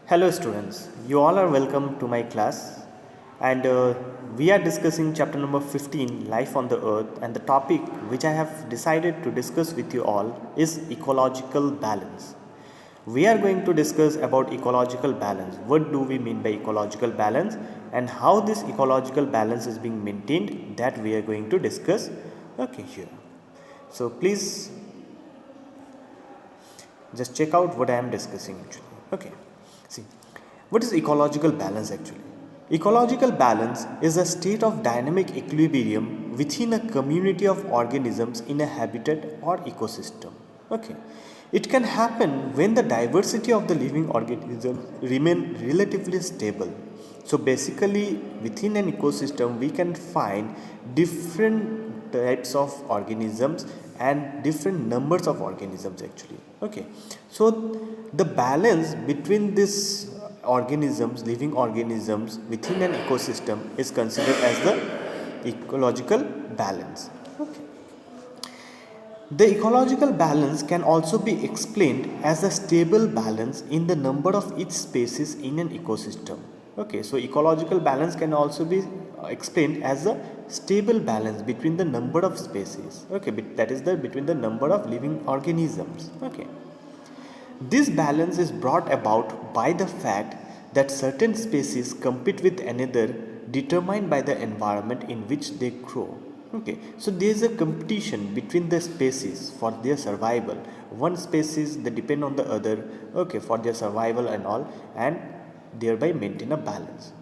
Hello students, you all are welcome to my class and we are discussing chapter number 15 life on the earth, and the topic which I have decided to discuss with you all is ecological balance. We are going to discuss about ecological balance. What do we mean by ecological balance and how this ecological balance is being maintained, that we are going to discuss here. So please just check out what I am discussing actually. See, what is ecological balance actually? Ecological balance is a state of dynamic equilibrium within a community of organisms in a habitat or ecosystem. Okay. It can happen when the diversity of the living organisms remain relatively stable. So basically within an ecosystem we can find different types of organisms and different numbers of organisms actually. Okay. So the balance between these organisms, living organisms within an ecosystem is considered as the ecological balance. Okay. The ecological balance can also be explained as a stable balance in the number of each species in an ecosystem. Okay, so ecological balance can also be explained as a stable balance between the number of species. Okay, that is the between the number of living organisms. Okay. This balance is brought about by the fact that certain species compete with another determined by the environment in which they grow. Okay, so there is a competition between the species for their survival. One species they depend on the other, okay, for their survival and all, and thereby maintain a balance.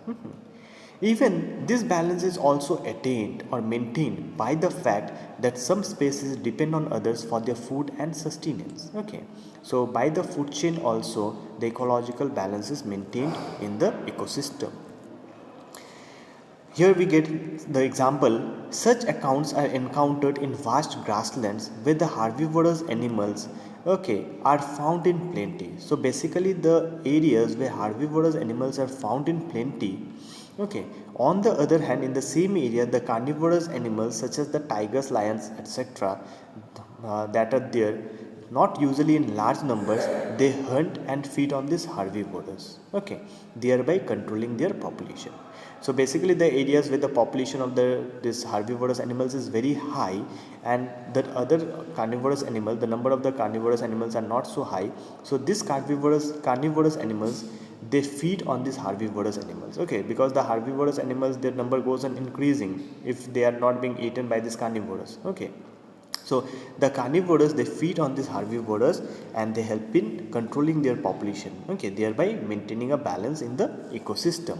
Even this balance is also attained or maintained by the fact that some species depend on others for their food and sustenance. Okay, so by the food chain also the ecological balance is maintained in the ecosystem. Here we get the example, such accounts are encountered in vast grasslands where the herbivorous animals are found in plenty. So basically the areas where herbivorous animals are found in plenty. Okay. On the other hand, in the same area, the carnivorous animals such as the tigers, lions, etc., that are there, not usually in large numbers, they hunt and feed on these herbivores. Okay, thereby controlling their population. So basically, the areas where the population of this herbivorous animals is very high, and the other carnivorous animal, the number of the carnivorous animals are not so high. So this carnivorous animals, they feed on these herbivorous animals. Okay, because the herbivorous animals, their number goes on increasing if they are not being eaten by this carnivorous. Okay, so the carnivores, they feed on these herbivores and they help in controlling their population. Okay, thereby maintaining a balance in the ecosystem.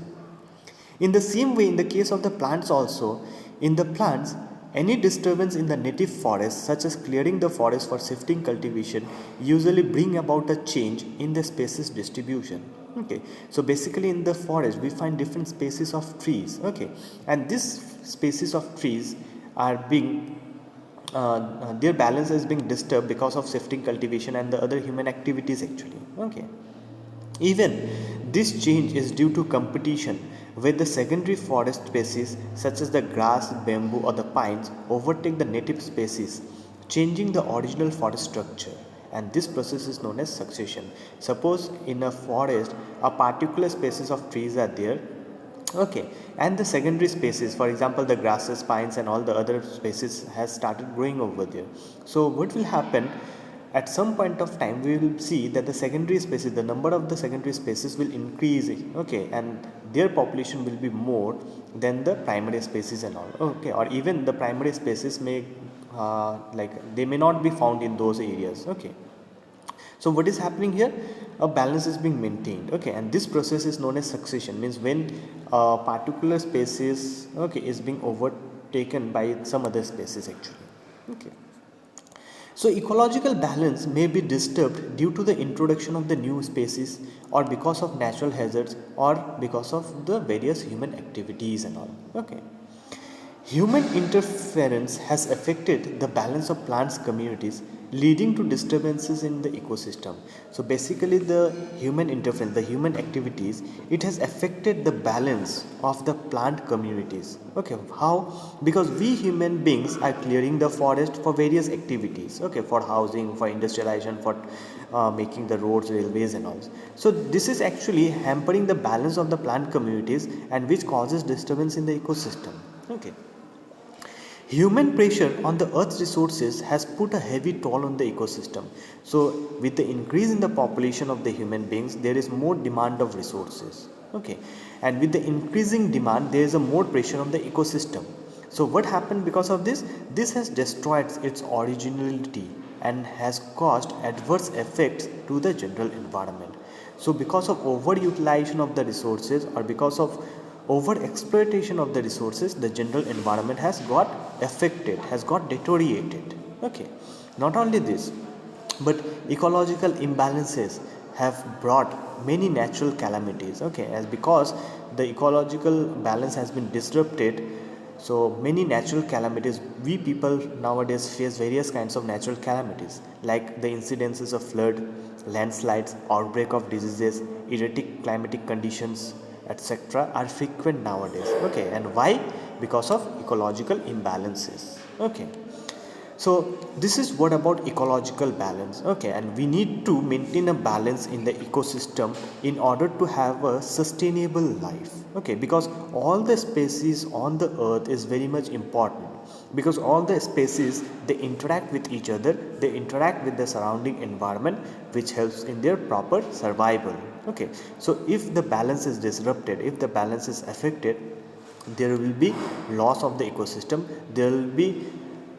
In the same way, in the case of the plants also, in the plants, any disturbance in the native forest, such as clearing the forest for shifting cultivation, usually bring about a change in the species distribution. Okay, so basically in the forest we find different species of trees. Okay, and these species of trees are being their balance is being disturbed because of shifting cultivation and the other human activities actually. Okay, even this change is due to competition where the secondary forest species such as the grass, bamboo or the pines overtake the native species, changing the original forest structure, and this process is known as succession. Suppose in a forest a particular species of trees are there. Okay, and the secondary species, for example the grasses, pines and all the other species has started growing over there. So what will happen, at some point of time we will see that the secondary species, the number of the secondary species will increase. Okay, and their population will be more than the primary species and all. Okay, or even the primary species may they may not be found in those areas. Okay, so what is happening here, a balance is being maintained. Okay, and this process is known as succession, means when a particular species is being overtaken by some other species actually. Okay, so ecological balance may be disturbed due to the introduction of the new species, or because of natural hazards, or because of the various human activities and all. Okay, human interference has affected the balance of plants communities, leading to disturbances in the ecosystem. So basically the human interference, the human activities, it has affected the balance of the plant communities. Okay, how? Because we human beings are clearing the forest for various activities. Okay, for housing, for industrialization, for making the roads, railways and all. So this is actually hampering the balance of the plant communities and which causes disturbance in the ecosystem. Okay. Human pressure on the earth's resources has put a heavy toll on the ecosystem. So with the increase in the population of the human beings, there is more demand of resources. Okay. And with the increasing demand, there is a more pressure on the ecosystem. So what happened because of this? This has destroyed its originality and has caused adverse effects to the general environment. So because of overutilization of the resources or because of over exploitation of the resources, the general environment has got affected, has got deteriorated. Okay. Not only this, but ecological imbalances have brought many natural calamities. Okay, as because the ecological balance has been disrupted, so many natural calamities, we people nowadays face various kinds of natural calamities like the incidences of flood, landslides, outbreak of diseases, erratic climatic conditions, etc. are frequent nowadays. Okay, and why? Because of ecological imbalances. Okay. So this is what about ecological balance. Okay, and we need to maintain a balance in the ecosystem in order to have a sustainable life. Okay, because all the species on the earth is very much important, because all the species, they interact with each other, they interact with the surrounding environment, which helps in their proper survival. Okay, so if the balance is disrupted, if the balance is affected, there will be loss of the ecosystem, there will be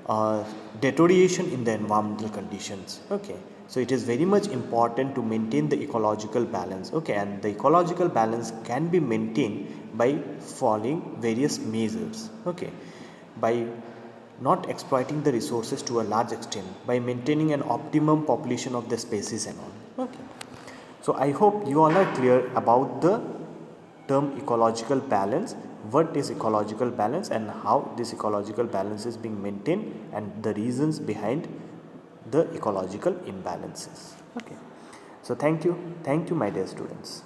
uh, deterioration in the environmental conditions. Okay, so it is very much important to maintain the ecological balance. Okay, and the ecological balance can be maintained by following various measures. Okay, by not exploiting the resources to a large extent, by maintaining an optimum population of the species and all. Okay, so I hope you all are clear about the term ecological balance, what is ecological balance and how this ecological balance is being maintained and the reasons behind the ecological imbalances. Okay, so thank you my dear students.